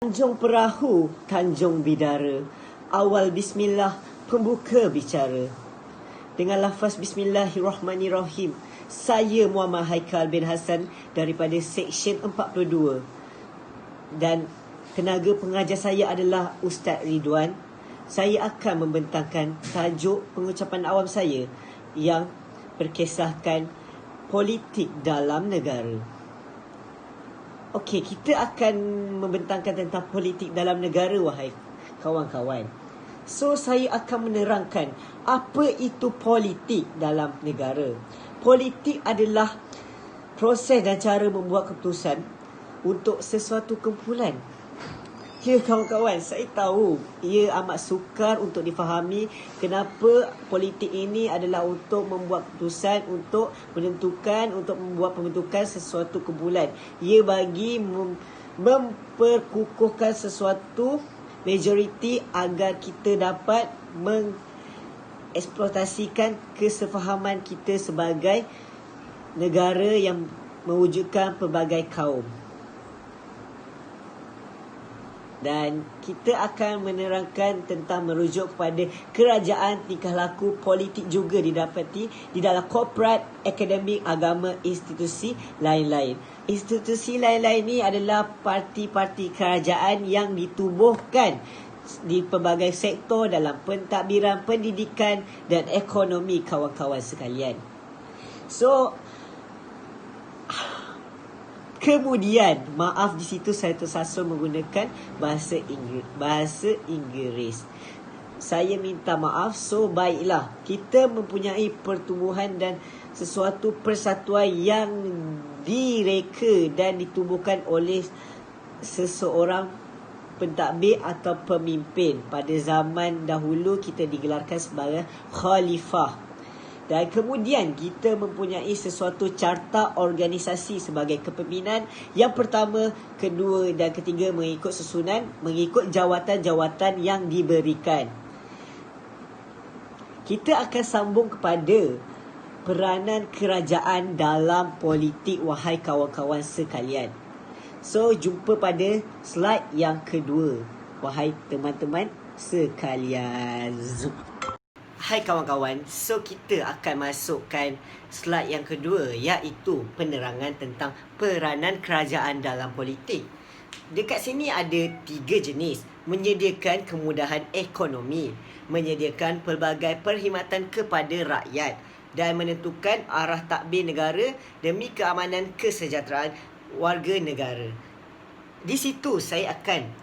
Tanjung Perahu, Tanjung Bidara. Awal bismillah, pembuka bicara. Dengan lafaz bismillahirrahmanirrahim. Saya Muhammad Haikal bin Hassan daripada Seksyen 42. Dan tenaga pengajar saya adalah Ustaz Ridwan. Saya akan membentangkan tajuk pengucapan awam saya yang berkisahkan politik dalam negara. Okey, kita akan membentangkan tentang politik dalam negara, wahai kawan-kawan. So, saya akan menerangkan apa itu politik dalam negara. Politik adalah proses dan cara membuat keputusan untuk sesuatu kumpulan. Ya kawan-kawan, saya tahu ia amat sukar untuk difahami kenapa politik ini adalah untuk membuat keputusan, untuk menentukan, untuk membuat pembentukan sesuatu kumpulan. Ia bagi memperkukuhkan sesuatu majoriti agar kita dapat mengeksploitasikan kesefahaman kita sebagai negara yang mewujudkan pelbagai kaum. Dan kita akan menerangkan tentang merujuk kepada kerajaan, tingkah laku, politik juga didapati di dalam korporat, akademik, agama, institusi lain-lain. Institusi lain-lain ini adalah parti-parti kerajaan yang ditubuhkan di pelbagai sektor dalam pentadbiran, pendidikan dan ekonomi kawan-kawan sekalian. So, kemudian, maaf di situ saya tersasul menggunakan bahasa Inggeris. Saya minta maaf. So, baiklah. Kita mempunyai pertumbuhan dan sesuatu persatuan yang direka dan ditubuhkan oleh seseorang pentadbir atau pemimpin. Pada zaman dahulu kita digelarkan sebagai khalifah. Dan kemudian kita mempunyai sesuatu carta organisasi sebagai kepimpinan. Yang pertama, kedua dan ketiga mengikut susunan, mengikut jawatan-jawatan yang diberikan. Kita akan sambung kepada peranan kerajaan dalam politik, wahai kawan-kawan sekalian. So, jumpa pada slide yang kedua, wahai teman-teman sekalian. Hai kawan-kawan, so kita akan masukkan slide yang kedua, iaitu penerangan tentang peranan kerajaan dalam politik. Dekat sini ada 3 jenis: menyediakan kemudahan ekonomi, menyediakan pelbagai perkhidmatan kepada rakyat, dan menentukan arah takbir negara demi keamanan kesejahteraan warga negara. Di situ saya akan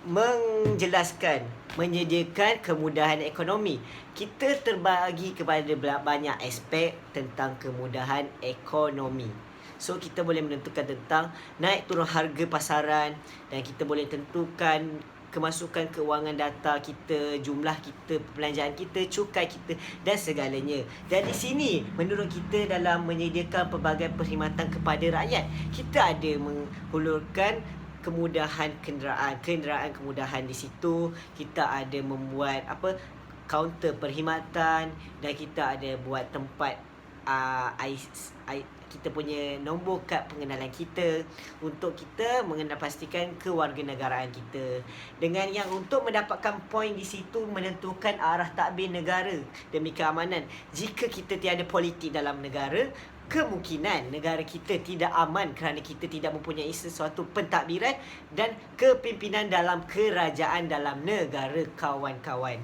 menjelaskan menyediakan kemudahan ekonomi. Kita terbagi kepada banyak aspek tentang kemudahan ekonomi. So, kita boleh menentukan tentang naik turun harga pasaran, dan kita boleh tentukan kemasukan keuangan data kita, jumlah kita, perbelanjaan kita, cukai kita dan segalanya. Dan di sini, menurut kita dalam menyediakan pelbagai perkhidmatan kepada rakyat, kita ada menghulurkan kemudahan kenderaan kemudahan. Di situ kita ada membuat kaunter perkhidmatan, dan kita ada buat tempat kita punya nombor kad pengenalan kita untuk kita mengenal pastikan kewarganegaraan kita. Dengan yang untuk mendapatkan poin di situ, menentukan arah takbir negara demi keamanan. Jika kita tiada politik dalam negara, kemungkinan negara kita tidak aman kerana kita tidak mempunyai sesuatu pentadbiran dan kepimpinan dalam kerajaan dalam negara, kawan-kawan.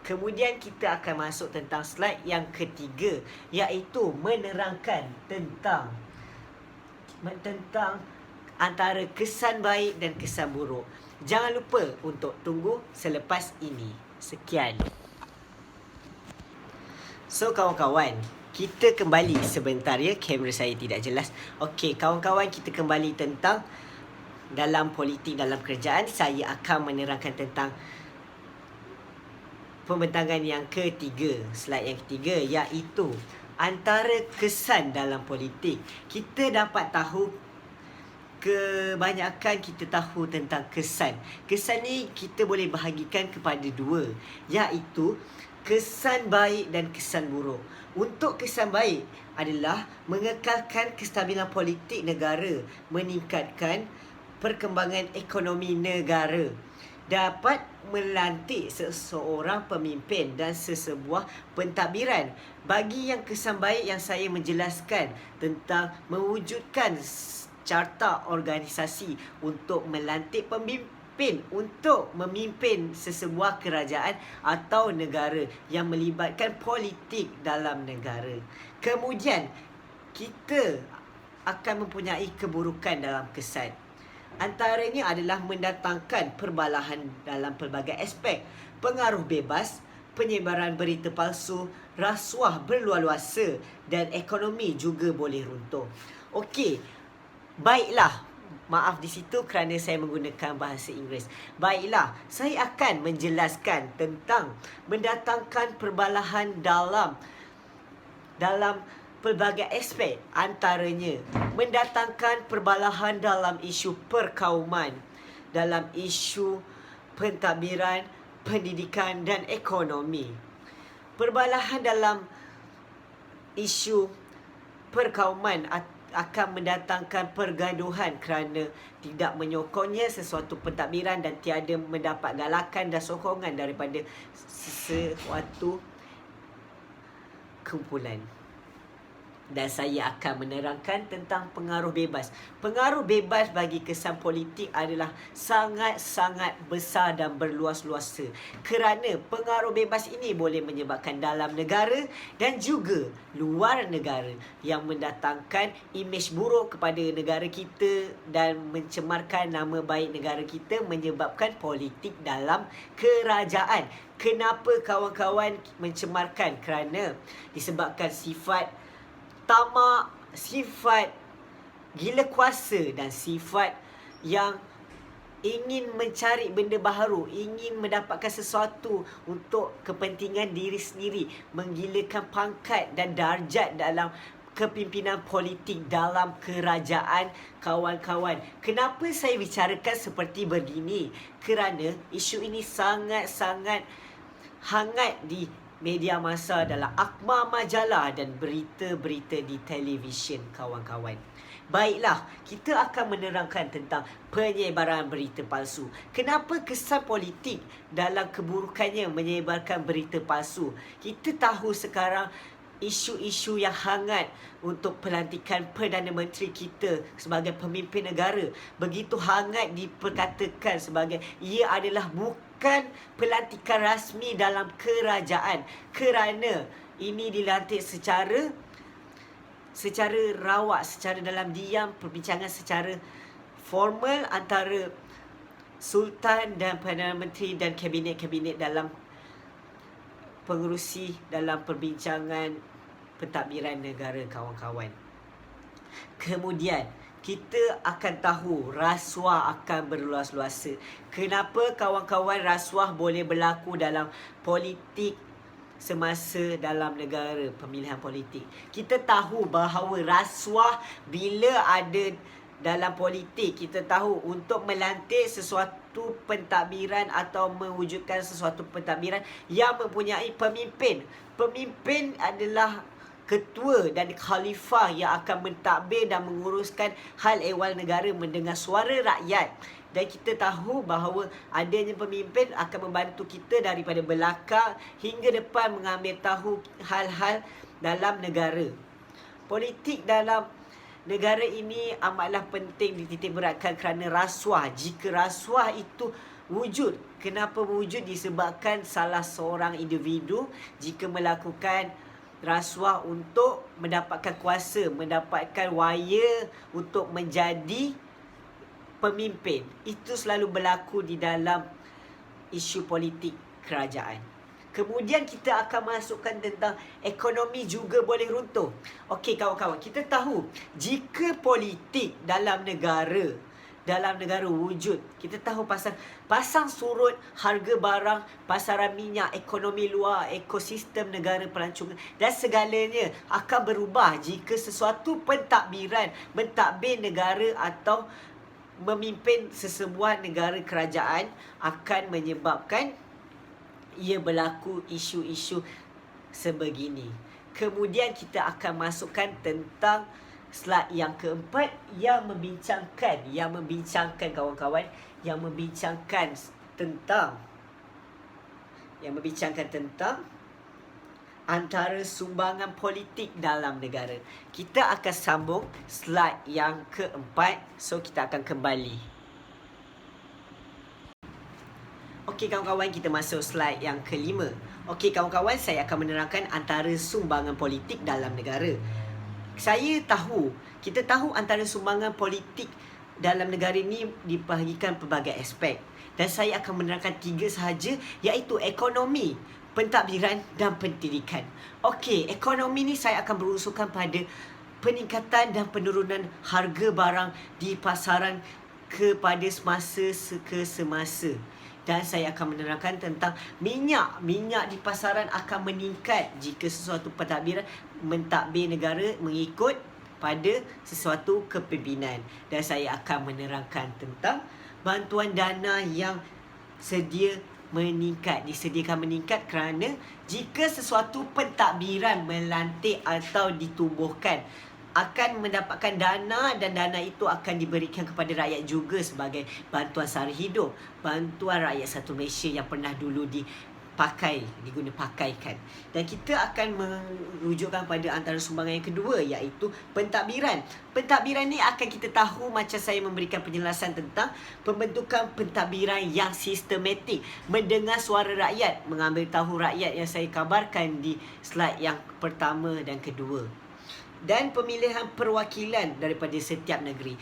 Kemudian kita akan masuk tentang slide yang ketiga, iaitu menerangkan tentang antara kesan baik dan kesan buruk. Jangan lupa untuk tunggu selepas ini. Sekian. So, kawan-kawan, kita kembali sebentar ya, kamera saya tidak jelas. Okey, kawan-kawan, kita kembali tentang dalam politik dalam kerajaan. Saya akan menerangkan tentang pembentangan yang ketiga, slide yang ketiga, iaitu antara kesan dalam politik. Kita dapat tahu, kebanyakan kita tahu tentang kesan. Kesan ni kita boleh bahagikan kepada 2, iaitu kesan baik dan kesan buruk. Untuk kesan baik adalah mengekalkan kestabilan politik negara, meningkatkan perkembangan ekonomi negara, dapat melantik seseorang pemimpin dan sesebuah pentadbiran. Bagi yang kesan baik yang saya menjelaskan tentang mewujudkan carta organisasi untuk melantik pemimpin untuk memimpin sesebuah kerajaan atau negara yang melibatkan politik dalam negara. Kemudian kita akan mempunyai keburukan dalam kesan. Antaranya adalah mendatangkan perbalahan dalam pelbagai aspek, pengaruh bebas, penyebaran berita palsu, rasuah berluar-luasa dan ekonomi juga boleh runtuh. Okey, baiklah. Maaf di situ kerana saya menggunakan bahasa Inggeris. Baiklah, saya akan menjelaskan tentang mendatangkan perbalahan dalam pelbagai aspek, antaranya mendatangkan perbalahan dalam isu perkauman, dalam isu pentadbiran, pendidikan dan ekonomi. Perbalahan dalam isu perkauman akan mendatangkan pergaduhan kerana tidak menyokongnya sesuatu pentadbiran dan tiada mendapat galakan dan sokongan daripada sesuatu kumpulan. Dan saya akan menerangkan tentang pengaruh bebas. Pengaruh bebas bagi kesan politik adalah sangat-sangat besar dan berluas-luasa. Kerana pengaruh bebas ini boleh menyebabkan dalam negara dan juga luar negara yang mendatangkan imej buruk kepada negara kita dan mencemarkan nama baik negara kita, menyebabkan politik dalam kerajaan. Kenapa kawan-kawan mencemarkan? Kerana disebabkan sifat tamak, sifat gila kuasa dan sifat yang ingin mencari benda baharu, ingin mendapatkan sesuatu untuk kepentingan diri sendiri, menggilakan pangkat dan darjat dalam kepimpinan politik dalam kerajaan kawan-kawan. Kenapa saya bicarakan seperti begini? Kerana isu ini sangat-sangat hangat di media masa, dalam akhbar majalah dan berita-berita di televisyen kawan-kawan. Baiklah, kita akan menerangkan tentang penyebaran berita palsu. Kenapa kesan politik dalam keburukannya menyebarkan berita palsu? Kita tahu sekarang isu-isu yang hangat untuk pelantikan Perdana Menteri kita sebagai pemimpin negara begitu hangat diperkatakan sebagai ia adalah bukan pelantikan rasmi dalam kerajaan, kerana ini dilantik secara rawak, secara dalam diam, perbincangan secara formal antara Sultan dan Perdana Menteri dan kabinet-kabinet dalam pengerusi dalam perbincangan pentadbiran negara kawan-kawan. Kemudian kita akan tahu rasuah akan berluas-luasa. Kenapa kawan-kawan rasuah boleh berlaku dalam politik semasa dalam negara, pemilihan politik? Kita tahu bahawa rasuah bila ada dalam politik, kita tahu untuk melantik sesuatu pentadbiran atau mewujudkan sesuatu pentadbiran yang mempunyai pemimpin. Pemimpin adalah ketua dan khalifah yang akan mentadbir dan menguruskan hal ehwal negara, mendengar suara rakyat. Dan kita tahu bahawa adanya pemimpin akan membantu kita daripada belakang hingga depan mengambil tahu hal-hal dalam negara. Politik dalam negara ini amatlah penting dititik beratkan kerana rasuah. Jika rasuah itu wujud, kenapa wujud? Disebabkan salah seorang individu jika melakukan rasuah untuk mendapatkan kuasa, mendapatkan waya untuk menjadi pemimpin. Itu selalu berlaku di dalam isu politik kerajaan. Kemudian kita akan masukkan tentang ekonomi juga boleh runtuh. Okey kawan-kawan, kita tahu jika politik dalam negara wujud, kita tahu pasang surut harga barang, pasaran minyak, ekonomi luar, ekosistem negara, pelancongan dan segalanya akan berubah jika sesuatu pentadbiran mentadbir negara atau memimpin sesebuah negara kerajaan akan menyebabkan ia berlaku isu-isu sebegini. Kemudian kita akan masukkan tentang slide yang keempat yang membincangkan kawan-kawan, yang membincangkan tentang antara sumbangan politik dalam negara. Kita akan sambung slide yang keempat. So, kita akan kembali. Okey kawan-kawan, kita masuk slide yang kelima. Okey kawan-kawan, saya akan menerangkan antara sumbangan politik dalam negara. Kita tahu antara sumbangan politik dalam negara ini dibahagikan pelbagai aspek. Dan saya akan menerangkan 3 sahaja, iaitu ekonomi, pentadbiran dan pendidikan. Okey, ekonomi ni saya akan berusukan pada peningkatan dan penurunan harga barang di pasaran kepada semasa. Dan saya akan menerangkan tentang minyak. Minyak di pasaran akan meningkat jika sesuatu mentadbir negara mengikut pada sesuatu kepimpinan. Dan saya akan menerangkan tentang bantuan dana yang disediakan meningkat kerana jika sesuatu pentadbiran melantik atau ditubuhkan akan mendapatkan dana, dan dana itu akan diberikan kepada rakyat juga sebagai bantuan sara hidup, bantuan rakyat satu Malaysia yang pernah dulu diguna-pakaikan. Dan kita akan merujukkan pada antara sumbangan yang kedua, iaitu pentadbiran. Pentadbiran ni akan kita tahu macam saya memberikan penjelasan tentang pembentukan pentadbiran yang sistematik, mendengar suara rakyat, mengambil tahu rakyat yang saya kabarkan di slide yang pertama dan kedua. Dan pemilihan perwakilan daripada setiap negeri.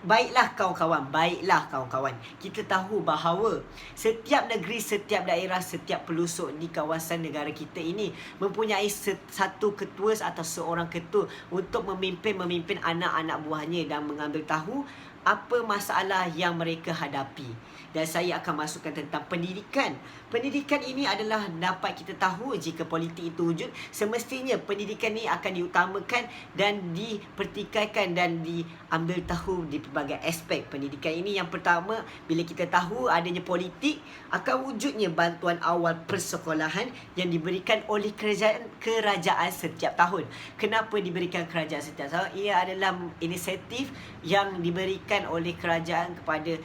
Baiklah kawan-kawan, kita tahu bahawa setiap negeri, setiap daerah, setiap pelosok di kawasan negara kita ini mempunyai satu ketua atau seorang ketua untuk memimpin anak-anak buahnya dan mengambil tahu apa masalah yang mereka hadapi. Dan saya akan masukkan tentang pendidikan. Pendidikan ini adalah dapat kita tahu jika politik itu wujud, semestinya pendidikan ini akan diutamakan dan dipertikaikan dan diambil tahu di pelbagai aspek. Pendidikan ini yang pertama, bila kita tahu adanya politik, akan wujudnya bantuan awal persekolahan yang diberikan oleh kerajaan setiap tahun. Kenapa diberikan kerajaan setiap tahun? Ia adalah inisiatif yang diberikan oleh kerajaan kepada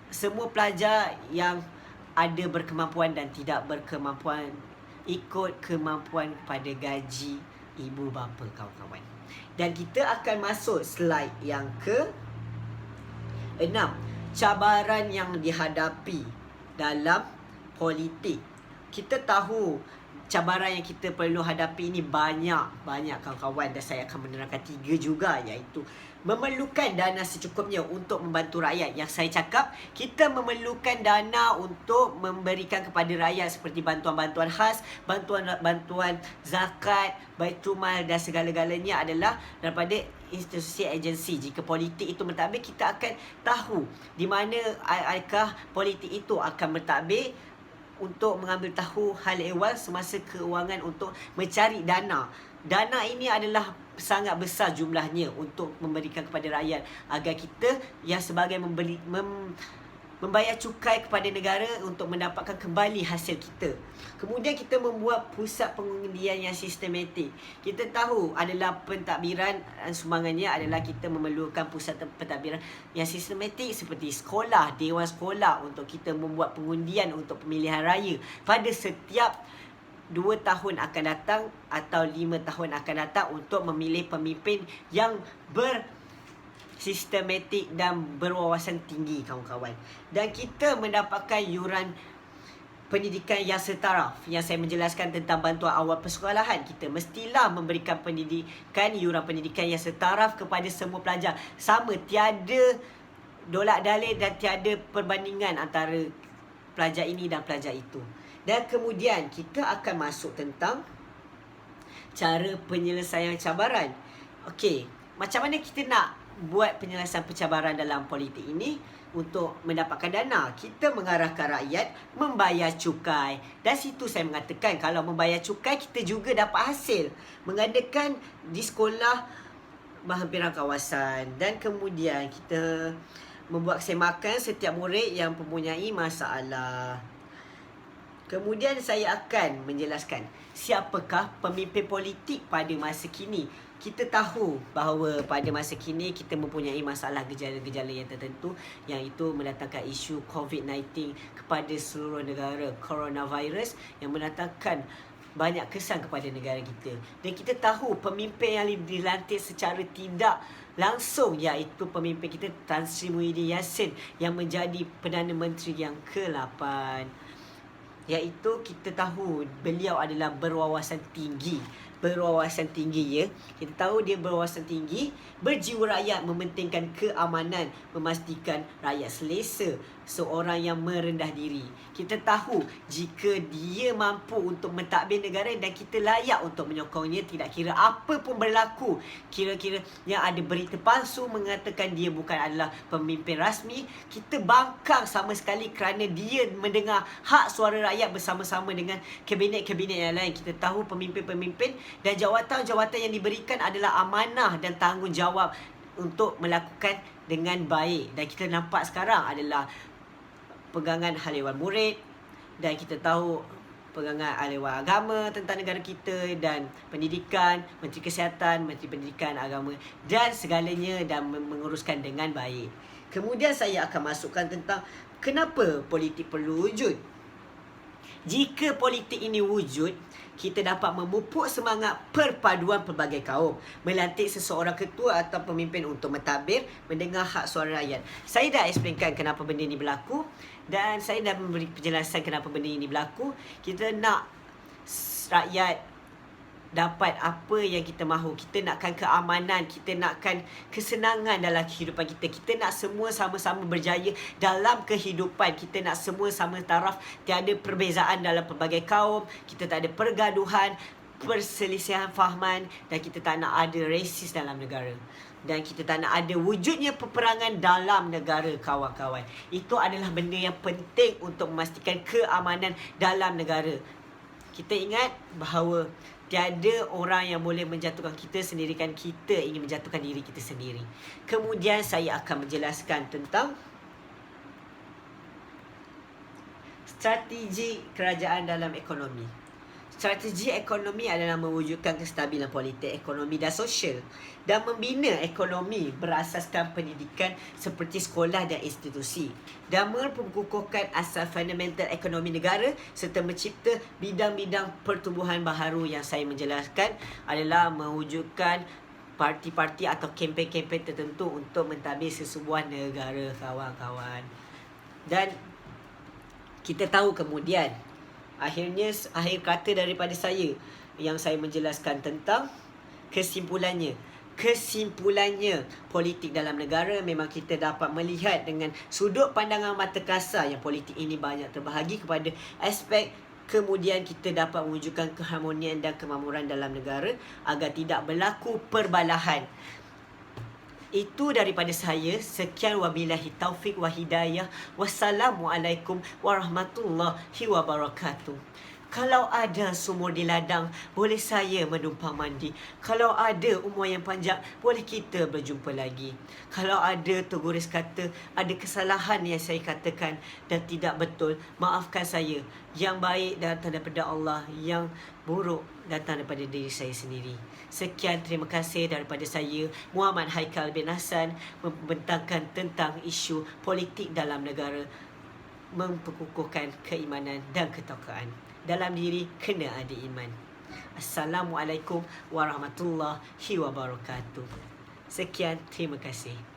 semua pelajar yang ada berkemampuan dan tidak berkemampuan, ikut kemampuan pada gaji ibu bapa kawan-kawan. Dan kita akan masuk slide yang ke-6. Cabaran yang dihadapi dalam politik. Kita tahu cabaran yang kita perlu hadapi ini banyak kawan-kawan, dan saya akan menerangkan 3 juga, iaitu memerlukan dana secukupnya untuk membantu rakyat. Yang saya cakap, kita memerlukan dana untuk memberikan kepada rakyat seperti bantuan-bantuan khas, bantuan zakat, baitulmal, dan segala-galanya adalah daripada institusi agensi. Jika politik itu mentadbir, kita akan tahu di mana adakah politik itu akan mentadbir untuk mengambil tahu hal ehwal semasa keuangan untuk mencari dana. Dana ini adalah sangat besar jumlahnya untuk memberikan kepada rakyat agar kita yang sebagai membayar cukai kepada negara untuk mendapatkan kembali hasil kita. Kemudian kita membuat pusat pengundian yang sistematik. Kita tahu adalah pentadbiran, sumbangannya adalah kita memerlukan pusat pentadbiran yang sistematik seperti sekolah, dewan sekolah, untuk kita membuat pengundian untuk pemilihan raya pada setiap 2 tahun akan datang atau 5 tahun akan datang untuk memilih pemimpin yang bersistematik dan berwawasan tinggi kawan-kawan. Dan kita mendapatkan yuran pendidikan yang setaraf. Yang saya menjelaskan tentang bantuan awal persekolahan, kita mestilah memberikan yuran pendidikan yang setaraf kepada semua pelajar. Sama, tiada dolak dalih dan tiada perbandingan antara pelajar ini dan pelajar itu. Dan kemudian kita akan masuk tentang cara penyelesaian cabaran. Okey, macam mana kita nak buat penyelesaian pencabaran dalam politik ini untuk mendapatkan dana? Kita mengarahkan rakyat membayar cukai. Dan situ saya mengatakan kalau membayar cukai, kita juga dapat hasil. Mengadakan di sekolah berhampiran kawasan. Dan kemudian kita membuat semakan setiap murid yang mempunyai masalah. Kemudian saya akan menjelaskan siapakah pemimpin politik pada masa kini. kita tahu bahawa pada masa kini kita mempunyai masalah gejala-gejala yang tertentu, yang itu mendatangkan isu COVID-19 kepada seluruh negara, coronavirus yang mendatangkan banyak kesan kepada negara kita. Dan kita tahu pemimpin yang dilantik secara tidak langsung, iaitu pemimpin kita Tan Sri Muhyiddin Yassin yang menjadi Perdana Menteri yang ke-8. Iaitu kita tahu beliau adalah berwawasan tinggi. Ya. Kita tahu dia berwawasan tinggi, berjiwa rakyat, mementingkan keamanan, memastikan rakyat selesa, seorang yang merendah diri. Kita tahu jika dia mampu untuk mentadbir negara dan kita layak untuk menyokongnya, tidak kira apa pun berlaku. Kira-kira yang ada berita palsu mengatakan dia bukan adalah pemimpin rasmi, kita bangkang sama sekali kerana dia mendengar hak suara rakyat bersama-sama dengan kabinet-kabinet yang lain. Kita tahu pemimpin-pemimpin dan jawatan-jawatan yang diberikan adalah amanah dan tanggungjawab untuk melakukan dengan baik. Dan kita nampak sekarang adalah pegangan Hal Ehwal Murid, dan kita tahu pegangan Hal Ehwal Agama tentang negara kita, dan pendidikan, Menteri Kesihatan, Menteri Pendidikan, Agama dan segalanya, dan menguruskan dengan baik. Kemudian saya akan masukkan tentang kenapa politik perlu wujud. Jika politik ini wujud, kita dapat memupuk semangat perpaduan pelbagai kaum, melantik seseorang ketua atau pemimpin untuk mentadbir, mendengar hak suara rakyat. Saya dah explainkan kenapa benda ini berlaku, dan saya dah memberi penjelasan kenapa benda ini berlaku. Kita nak rakyat dapat apa yang kita mahu. Kita nakkan keamanan, kita nakkan kesenangan dalam kehidupan kita. Kita nak semua sama-sama berjaya dalam kehidupan. Kita nak semua sama taraf, tiada perbezaan dalam pelbagai kaum. Kita tak ada pergaduhan, perselisihan fahaman, dan kita tak nak ada rasis dalam negara. Dan kita tak nak ada wujudnya peperangan dalam negara, kawan-kawan. Itu adalah benda yang penting untuk memastikan keamanan dalam negara. Kita ingat bahawa tiada orang yang boleh menjatuhkan kita sendirikan kita ingin menjatuhkan diri kita sendiri. Kemudian saya akan menjelaskan tentang strategi kerajaan dalam ekonomi. Strategi ekonomi adalah mewujudkan kestabilan politik, ekonomi dan sosial, dan membina ekonomi berasaskan pendidikan seperti sekolah dan institusi, dan memperkukuhkan asas fundamental ekonomi negara serta mencipta bidang-bidang pertumbuhan baharu. Yang saya menjelaskan adalah mewujudkan parti-parti atau kempen-kempen tertentu untuk mentadbir sesebuah negara, kawan-kawan. Dan kita tahu kemudian akhir kata daripada saya yang saya menjelaskan tentang kesimpulannya. Kesimpulannya, politik dalam negara memang kita dapat melihat dengan sudut pandangan mata kasar yang politik ini banyak terbahagi kepada aspek. Kemudian kita dapat mewujudkan keharmonian dan kemakmuran dalam negara agar tidak berlaku perbalahan. Itu daripada saya. Sekian, wabillahi taufiq wa hidayah. Wassalamualaikum warahmatullahi wabarakatuh. Kalau ada sumur di ladang, boleh saya menumpang mandi. Kalau ada umur yang panjang, boleh kita berjumpa lagi. Kalau ada terguris kata, ada kesalahan yang saya katakan dan tidak betul, maafkan saya. Yang baik datang daripada Allah, yang buruk datang daripada diri saya sendiri. Sekian, terima kasih daripada saya, Muhammad Haikal bin Hassan, membentangkan tentang isu politik dalam negara, memperkukuhkan keimanan dan ketakwaan. Dalam diri kena ada iman. Assalamualaikum warahmatullahi wabarakatuh. Sekian, terima kasih.